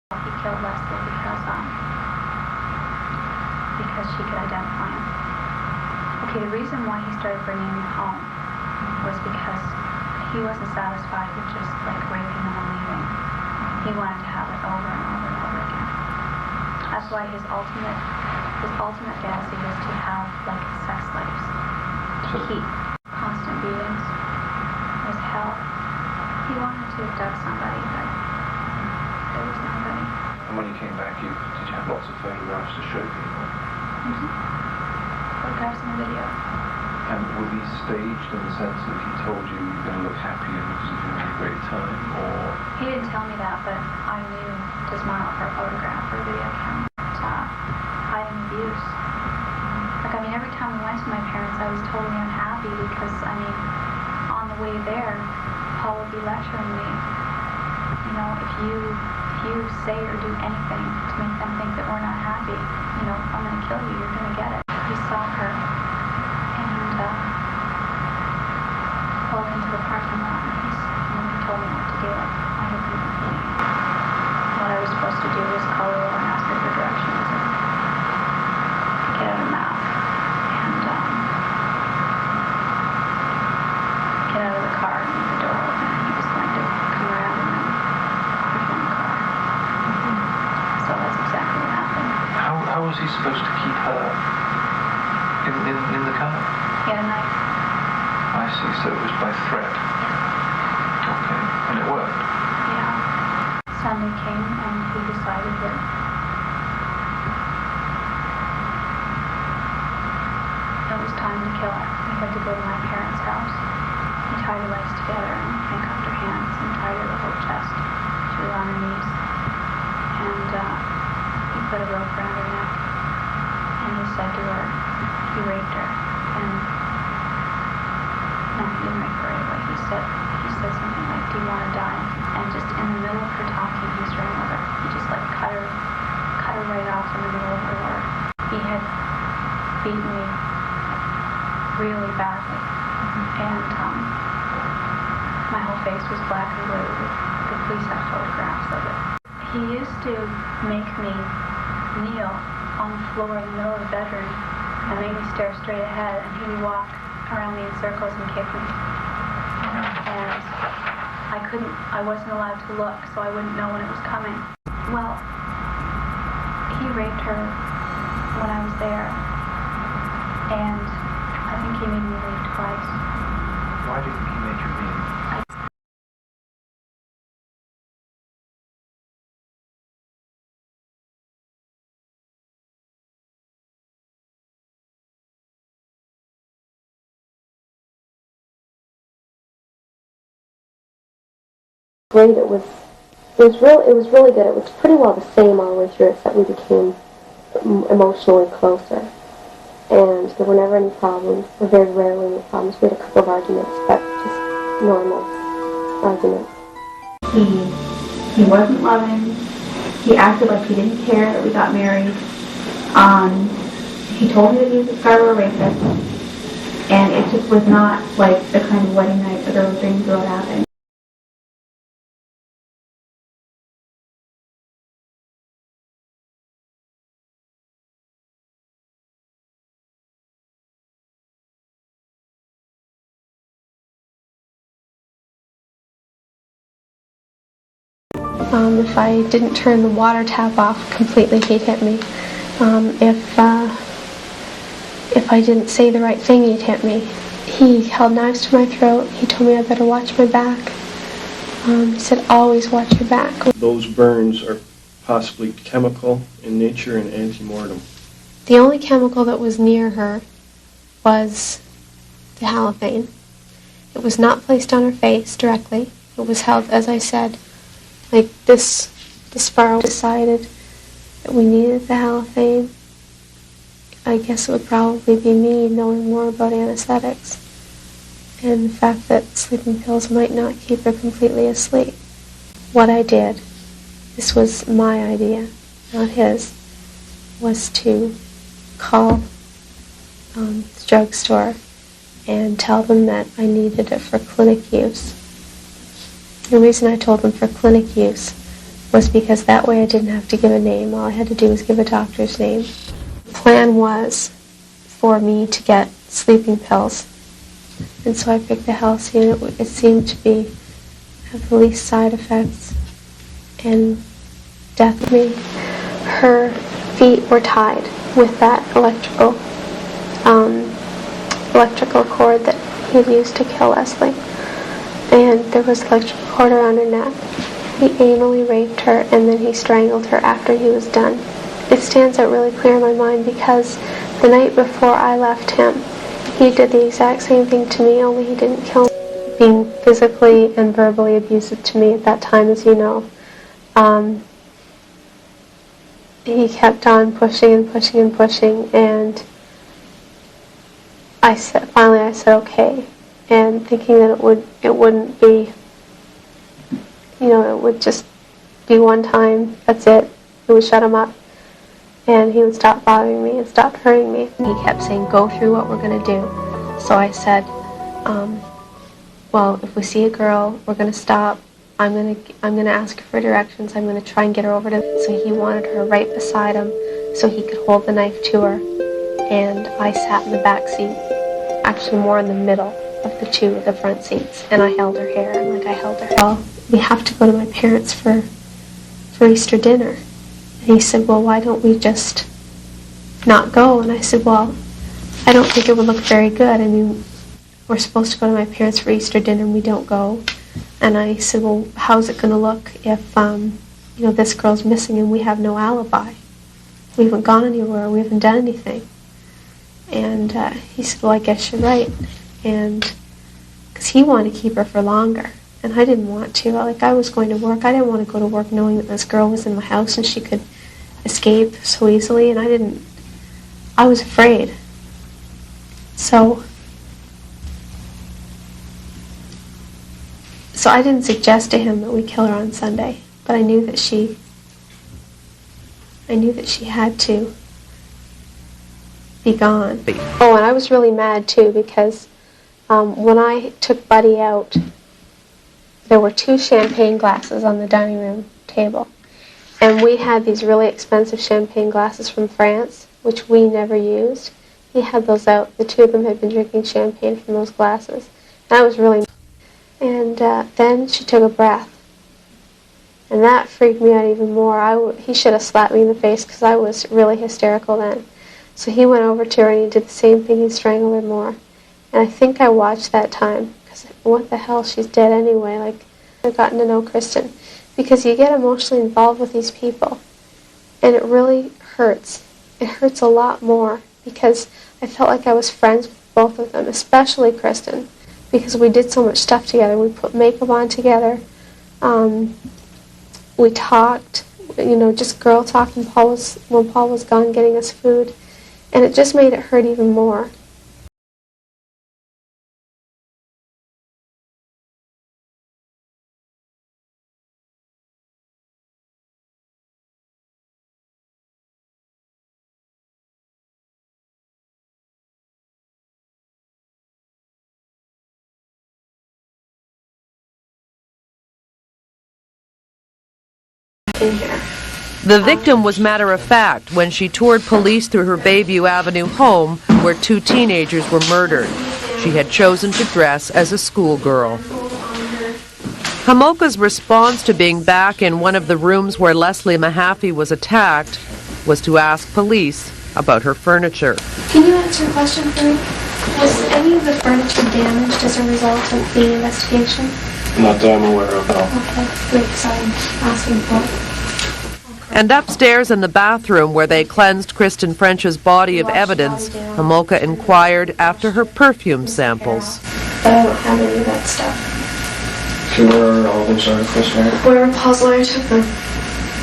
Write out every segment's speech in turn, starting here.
He killed Leslie because she could identify him. Okay, the reason why he started bringing me home was because he wasn't satisfied with just like raping them and leaving. He wanted to have it over and over and over again. That's why his ultimate fantasy was to have like sex slaves. Heat, constant beatings, was hell. He wanted to abduct somebody, but there was nobody. And when you came back, did you have lots of photographs to show people? Mm-hmm. Photographs and video. And were these staged in the sense that he told you you're going to look happier because you're having a great time, or? He didn't tell me that, but I knew to smile for a photograph or a video camera. Hiding abuse. Like, I mean, every time we went to my parents, I was totally unhappy because, I mean, on the way there, Paul would be lecturing me. You know, if you say or do anything to make them think that we're not happy, you know, I'm going to kill you, you're going to get it. He saw her and pulled into the parking lot, and he told me what to do. I had been complaining. What I was supposed to do was call her over and ask her for directions and get out a map and get out of the car and leave the door open, and he was going to come around and then put her in the car. So that's exactly what happened. How was he supposed to keep her in the car? He had a knife. I see, so it was by threat. Yeah. Okay, and it worked? Yeah. Sunday came and he decided that it was time to kill her. We had to go to my parents' house. He tied her legs together and handcuffed her hands and tied her the whole chest. She was on her knees. And he put a rope around her neck. And he said to her, he raped her. And no, he didn't rape her right away. He said something like, do you want to die? And just in the middle of her talking, he strangled her. He just like cut her right off in the middle of her word. He had beaten me really badly. And my whole face was black and blue. The police had photographs of it. He used to make me kneel on the floor in the middle of the bedroom and make me stare straight ahead, and he would walk around me in circles and kick me. And I wasn't allowed to look, so I wouldn't know when it was coming. Well, he raped her when I was there, and I think he made me leave twice. Why do you think he made you leave? Great. It was really good. It was pretty well the same all the way through, except we became emotionally closer. And there were never any problems, or very rarely any problems. We had a couple of arguments, but just normal arguments. He wasn't loving. He acted like he didn't care that we got married. He told me that he was a Scarborough rapist, and it just was not like the kind of wedding night that girls dreamed about having. If I didn't turn the water tap off completely, he'd hit me. If I didn't say the right thing, he'd hit me. He held knives to my throat. He told me I better watch my back. He said, always watch your back. Those burns are possibly chemical in nature and antemortem. The only chemical that was near her was the halothane. It was not placed on her face directly. It was held, as I said, like this far. We decided that we needed the halothane. I guess it would probably be me knowing more about anesthetics and the fact that sleeping pills might not keep her completely asleep. What I did, this was my idea, not his, was to call the drugstore and tell them that I needed it for clinic use. The reason I told them for clinic use was because that way I didn't have to give a name. All I had to do was give a doctor's name. The plan was for me to get sleeping pills. And so I picked the Halcyon. It seemed to have the least side effects and death of me. Her feet were tied with that electrical cord that he'd used to kill Leslie. And there was electrical cord around her neck. He anally raped her and then he strangled her after he was done. It stands out really clear in my mind because the night before I left him, he did the exact same thing to me, only he didn't kill me. Being physically and verbally abusive to me at that time, as you know. He kept on pushing and pushing and pushing, and finally I said okay, and thinking that it wouldn't be, it would just be one time, that's it. It would shut him up, and he would stop bothering me and stop hurting me. He kept saying, go through what we're going to do. So I said, well, if we see a girl, we're going to stop. I'm gonna ask her for directions. I'm gonna try and get her over to. So he wanted her right beside him, so he could hold the knife to her. And I sat in the back seat, actually more in the middle of the two of the front seats. And I held her hair, and I held her hair. Well, we have to go to my parents for Easter dinner. And he said, well, why don't we just not go? And I said, well, I don't think it would look very good. I mean, we're supposed to go to my parents for Easter dinner, and we don't go. And I said, well, how's it going to look if, this girl's missing and we have no alibi? We haven't gone anywhere. We haven't done anything. And he said, well, I guess you're right. And because he wanted to keep her for longer. And I didn't want to. I was going to work. I didn't want to go to work knowing that this girl was in my house and she could escape so easily. And I was afraid. So I didn't suggest to him that we kill her on Sunday, but I knew that she had to be gone. Oh, and I was really mad too because when I took Buddy out, there were 2 champagne glasses on the dining room table, and we had these really expensive champagne glasses from France, which we never used. He had those out. The 2 of them had been drinking champagne from those glasses, and I was really. And then she took a breath. And that freaked me out even more. He should have slapped me in the face because I was really hysterical then. So he went over to her and he did the same thing. He strangled her more. And I think I watched that time because what the hell, she's dead anyway. I've gotten to know Kristen. Because you get emotionally involved with these people. And it really hurts. It hurts a lot more because I felt like I was friends with both of them, especially Kristen. Because we did so much stuff together. We put makeup on together. We talked, just girl talk when Paul was gone getting us food. And it just made it hurt even more. The victim was matter-of-fact when she toured police through her Bayview Avenue home where 2 teenagers were murdered. She had chosen to dress as a schoolgirl. Homolka's response to being back in one of the rooms where Leslie Mahaffey was attacked was to ask police about her furniture. Can you answer a question for me? Was any of the furniture damaged as a result of the investigation? Not that I'm aware of, no. Okay, great, so I'm asking for it. And upstairs in the bathroom where they cleansed Kristen French's body of evidence, Homolka inquired after her perfume samples. But I don't have any of that stuff. So where are all those articles now? Where Paul's lawyer took them.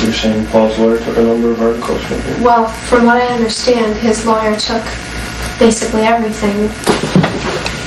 You're saying Paul's lawyer took a number of articles from you? Well, from what I understand, his lawyer took basically everything.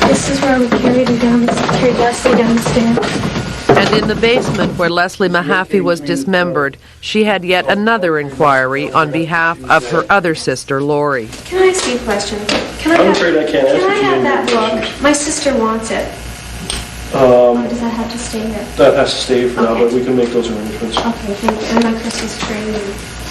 This is where we carried Leslie down the stairs. And in the basement where Leslie Mahaffey was dismembered, she had yet another inquiry on behalf of her other sister, Lori. Can I ask you a question? I'm afraid I can't answer. Can I have that book? My sister wants it. Or does that have to stay here? That has to stay for now, but Okay. we can make those arrangements. Okay, thank you. And my Christmas tree.